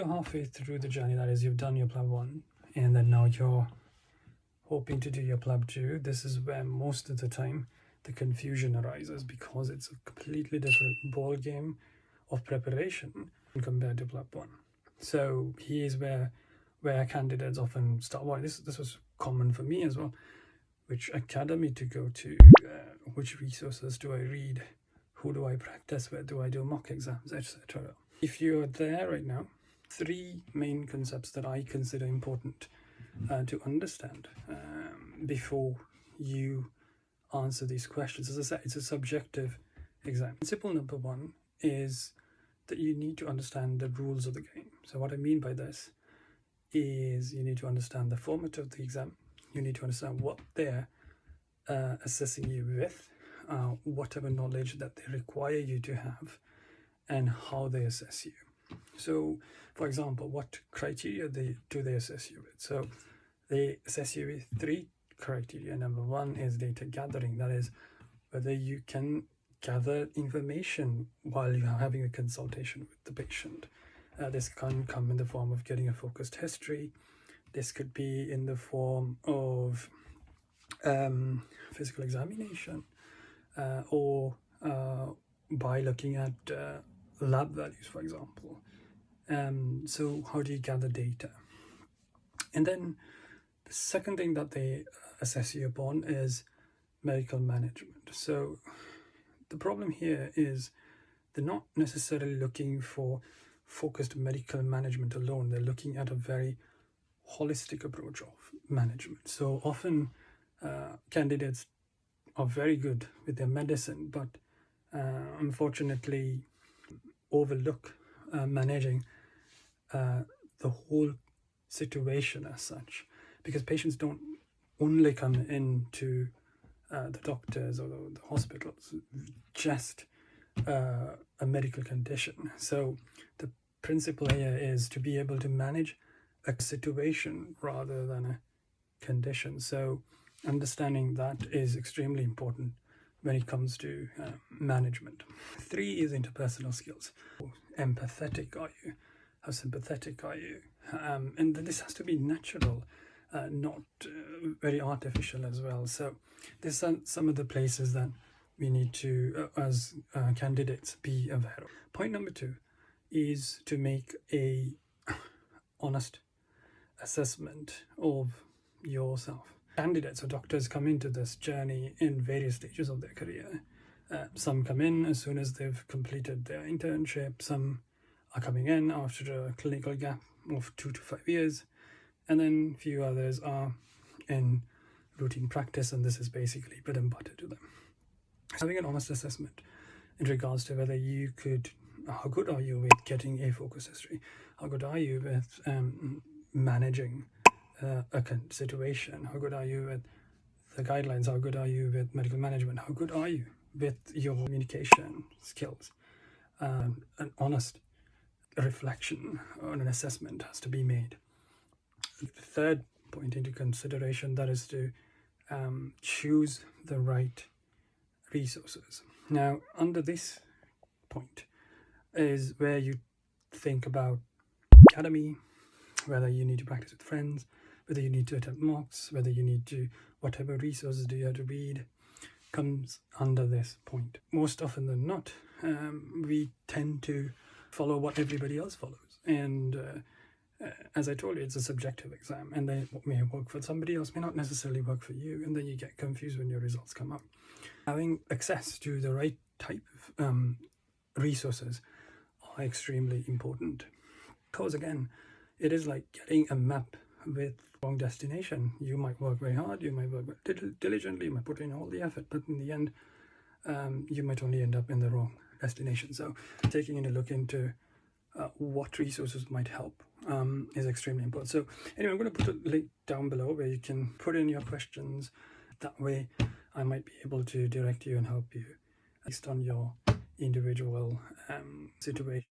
You're halfway through the journey, that is, you've done your PLAB 1, and then now you're hoping to do your PLAB 2. This is where most of the time the confusion arises, because it's a completely different ball game of preparation compared to PLAB 1. So here's where candidates often start. Well, this was common for me as well. Which academy to go to, which resources do I read, who do I practice with, do I do mock exams, etc. If you're there right now, 3 main concepts that I consider important to understand before you answer these questions. As I said, it's a subjective exam. Principle number 1 is that you need to understand the rules of the game. So what I mean by this is you need to understand the format of the exam. You need to understand what they're assessing you with, whatever knowledge that they require you to have, and how they assess you. So, for example, what criteria do they assess you with? So they assess you with 3 criteria. Number 1 is data gathering. That is, whether you can gather information while you're having a consultation with the patient. This can come in the form of getting a focused history. This could be in the form of physical examination, or by looking at lab values, for example. So how do you gather data? And then the second thing that they assess you upon is medical management. So the problem here is they're not necessarily looking for focused medical management alone. They're looking at a very holistic approach of management. So often candidates are very good with their medicine, but unfortunately overlook managing the whole situation as such, because patients don't only come into the doctors or the hospitals just a medical condition. So the principle here is to be able to manage a situation rather than a condition. So understanding that is extremely important when it comes to management. 3 is interpersonal skills. How empathetic are you? How sympathetic are you? And this has to be natural, not very artificial as well. So these are some of the places that we need to, as candidates, be aware of. Point number 2 is to make a honest assessment of yourself. Candidates or doctors come into this journey in various stages of their career. Some come in as soon as they've completed their internship. Some are coming in after a clinical gap of 2 to 5 years. And then a few others are in routine practice, and this is basically bread and butter to them. Having an honest assessment in regards to whether you could, how good are you with getting a focus history? How good are you with managing a situation? How good are you with the guidelines? How good are you with medical management? How good are you with your communication skills? An honest reflection on an assessment has to be made. The third point into consideration, that is to choose the right resources. Now, under this point is where you think about academy, whether you need to practice with friends, whether you need to attempt mocks, whether you need to, whatever resources do you have to read, comes under this point. Most often than not, we tend to follow what everybody else follows. And as I told you, it's a subjective exam, and then what may work for somebody else may not necessarily work for you, and then you get confused when your results come up. Having access to the right type of resources are extremely important, because again, it is like getting a map with wrong destination. You might work very hard, you might work diligently, you might put in all the effort, but in the end, you might only end up in the wrong destination. So taking a look into what resources might help is extremely important. So anyway, I'm going to put a link down below where you can put in your questions. That way I might be able to direct you and help you based on your individual situation.